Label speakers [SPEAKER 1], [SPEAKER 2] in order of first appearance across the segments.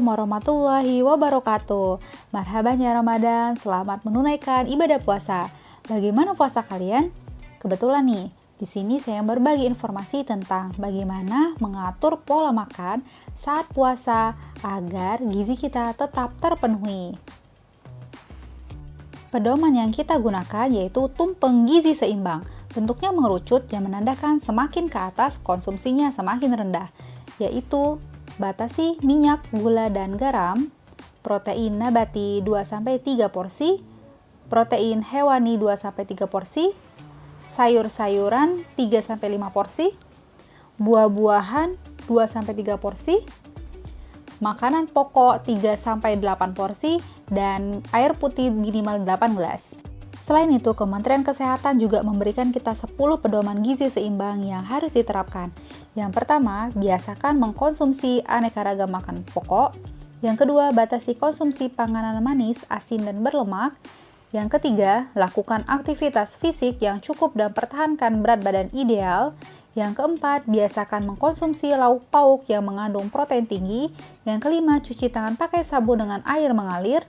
[SPEAKER 1] warahmatullahi wabarakatuh. Marhaban ya Ramadan, selamat menunaikan ibadah puasa. Bagaimana puasa kalian? Kebetulan nih, di sini saya berbagi informasi tentang bagaimana mengatur pola makan saat puasa agar gizi kita tetap terpenuhi. Pedoman yang kita gunakan yaitu tumpeng gizi seimbang. Bentuknya mengerucut yang menandakan semakin ke atas konsumsinya semakin rendah, yaitu batasi minyak, gula, dan garam, protein nabati 2-3 porsi, protein hewani 2-3 porsi, sayur-sayuran 3-5 porsi, buah-buahan 2-3 porsi, makanan pokok 3-8 porsi, dan air putih minimal 8 gelas. Selain itu, Kementerian Kesehatan juga memberikan kita 10 pedoman gizi seimbang yang harus diterapkan. Yang pertama, biasakan mengkonsumsi aneka ragam makanan pokok. Yang kedua, batasi konsumsi panganan manis, asin, dan berlemak. Yang ketiga, lakukan aktivitas fisik yang cukup dan pertahankan berat badan ideal. Yang keempat, biasakan mengkonsumsi lauk pauk yang mengandung protein tinggi. Yang kelima, cuci tangan pakai sabun dengan air mengalir.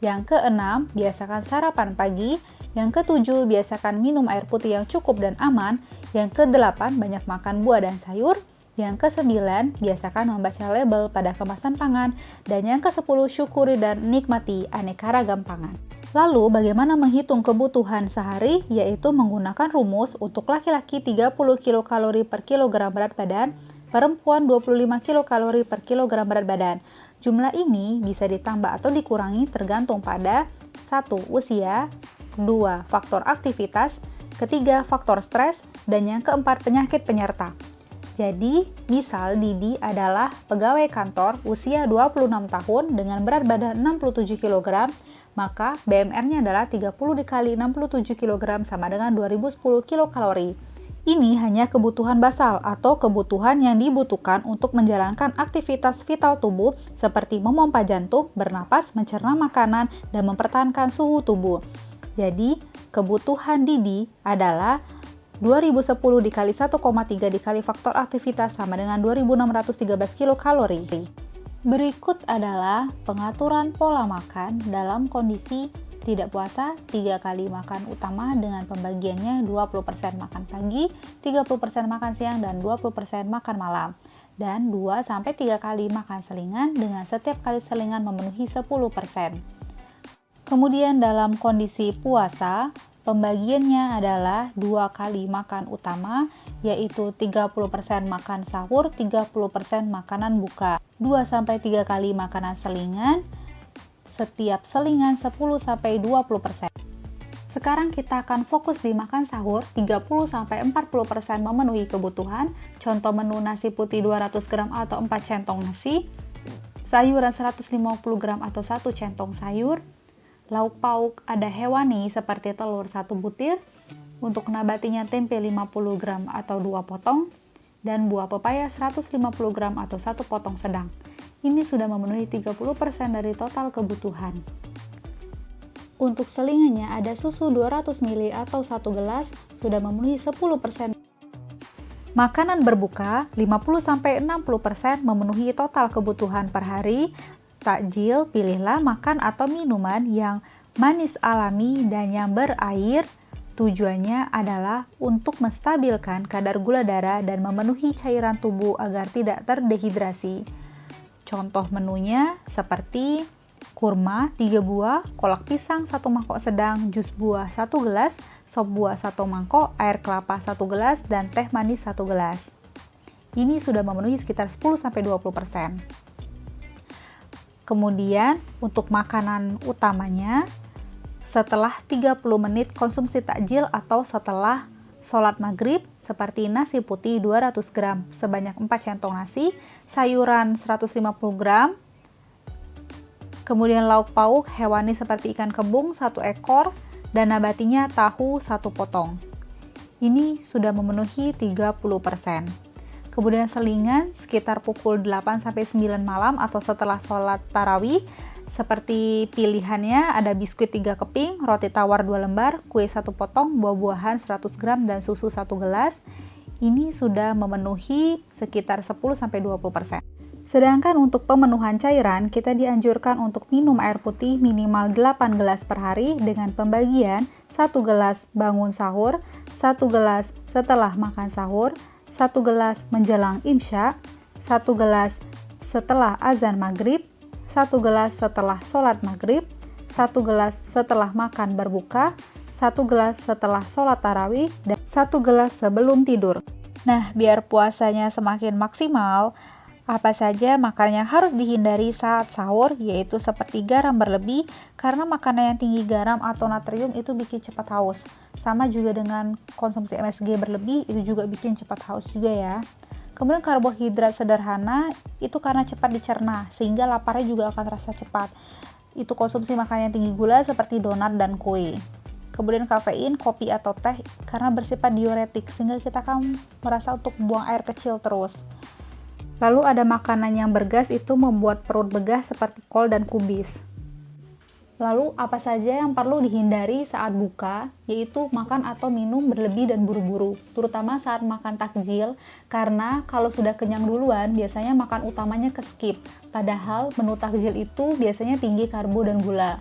[SPEAKER 1] Yang keenam, biasakan sarapan pagi. Yang ketujuh, biasakan minum air putih yang cukup dan aman. Yang kedelapan, banyak makan buah dan sayur. Yang kesembilan, biasakan membaca label pada kemasan pangan. Dan yang kesepuluh, syukuri dan nikmati aneka ragam pangan. Lalu, bagaimana menghitung kebutuhan sehari? Yaitu menggunakan rumus untuk laki-laki 30 kilokalori per kilogram berat badan, perempuan 25 kilokalori per kilogram berat badan. Jumlah ini bisa ditambah atau dikurangi tergantung pada 1. Usia, 2. Faktor aktivitas, ketiga faktor stres, dan yang keempat penyakit penyerta. Jadi, misal Didi adalah pegawai kantor usia 26 tahun dengan berat badan 67 kg, maka BMR-nya adalah 30 dikali 67 kg sama dengan 2010 kilokalori. Ini hanya kebutuhan basal atau kebutuhan yang dibutuhkan untuk menjalankan aktivitas vital tubuh seperti memompa jantung, bernapas, mencerna makanan, dan mempertahankan suhu tubuh. Jadi, kebutuhan Didi adalah 2010 dikali 1,3 dikali faktor aktivitas sama dengan 2613 kilokalori. Berikut adalah pengaturan pola makan dalam kondisi tidak puasa, 3 kali makan utama dengan pembagiannya 20% makan pagi, 30% makan siang, dan 20% makan malam. Dan 2-3 kali makan selingan dengan setiap kali selingan memenuhi 10%. Kemudian dalam kondisi puasa, pembagiannya adalah 2 kali makan utama, yaitu 30% makan sahur, 30% makanan buka. 2-3 kali makanan selingan, setiap selingan 10-20%. Sekarang kita akan fokus di makan sahur, 30-40% memenuhi kebutuhan. Contoh menu nasi putih 200 gram atau 4 centong nasi, sayuran 150 gram atau 1 centong sayur, lauk pauk ada hewani seperti telur 1 butir, untuk nabatinya tempe 50 gram atau 2 potong, dan buah pepaya 150 gram atau 1 potong sedang. Ini sudah memenuhi 30% dari total kebutuhan. Untuk selingannya ada susu 200 ml atau 1 gelas, sudah memenuhi 10%. Makanan berbuka 50-60% memenuhi total kebutuhan per hari. Takjil, pilihlah makan atau minuman yang manis alami dan yang berair. Tujuannya adalah untuk menstabilkan kadar gula darah dan memenuhi cairan tubuh agar tidak terdehidrasi. Contoh menunya seperti kurma 3 buah, kolak pisang 1 mangkok sedang, jus buah 1 gelas, sop buah 1 mangkok, air kelapa 1 gelas, dan teh manis 1 gelas. Ini sudah memenuhi sekitar 10-20%. Kemudian untuk makanan utamanya, setelah 30 menit konsumsi takjil atau setelah sholat maghrib, seperti nasi putih 200 gram sebanyak 4 centong nasi, sayuran 150 gram, kemudian lauk pauk hewani seperti ikan kembung 1 ekor, dan nabatinya tahu 1 potong. Ini sudah memenuhi 30%. Kemudian selingan sekitar pukul 8-9 malam atau setelah sholat tarawih, seperti pilihannya ada biskuit 3 keping, roti tawar 2 lembar, kue 1 potong, buah-buahan 100 gram, dan susu 1 gelas. Ini sudah memenuhi sekitar 10-20%. Sedangkan untuk pemenuhan cairan, kita dianjurkan untuk minum air putih minimal 8 gelas per hari dengan pembagian 1 gelas bangun sahur, 1 gelas setelah makan sahur, 1 gelas menjelang isya, 1 gelas setelah azan maghrib, 1 gelas setelah sholat maghrib, 1 gelas setelah makan berbuka, 1 gelas setelah sholat tarawih, dan 1 gelas sebelum tidur. Nah, biar puasanya semakin maksimal, apa saja makanan yang harus dihindari saat sahur, yaitu seperti garam berlebih, karena makanan yang tinggi garam atau natrium itu bikin cepat haus. Sama juga dengan konsumsi MSG berlebih, itu juga bikin cepat haus juga ya. Kemudian karbohidrat sederhana, itu karena cepat dicerna, sehingga laparnya juga akan terasa cepat. Itu konsumsi makanan yang tinggi gula seperti donat dan kue. Kemudian kafein, kopi atau teh, karena bersifat diuretik, sehingga kita akan merasa untuk buang air kecil terus. Lalu ada makanan yang bergas, itu membuat perut begah seperti kol dan kubis. Lalu apa saja yang perlu dihindari saat buka, yaitu makan atau minum berlebih dan buru-buru, terutama saat makan takjil, karena kalau sudah kenyang duluan, biasanya makan utamanya ke-skip, padahal menu takjil itu biasanya tinggi karbo dan gula.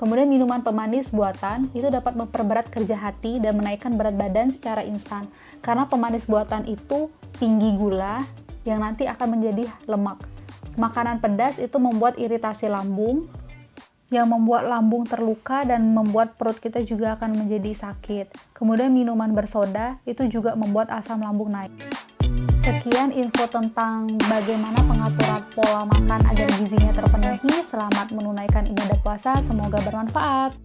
[SPEAKER 1] Kemudian minuman pemanis buatan itu dapat memperberat kerja hati dan menaikkan berat badan secara instan, karena pemanis buatan itu tinggi gula, yang nanti akan menjadi lemak. Makanan pedas itu membuat iritasi lambung, yang membuat lambung terluka dan membuat perut kita juga akan menjadi sakit. Kemudian minuman bersoda itu juga membuat asam lambung naik. Sekian info tentang bagaimana pengaturan pola makan agar gizinya terpenuhi. Selamat menunaikan ibadah puasa, semoga bermanfaat.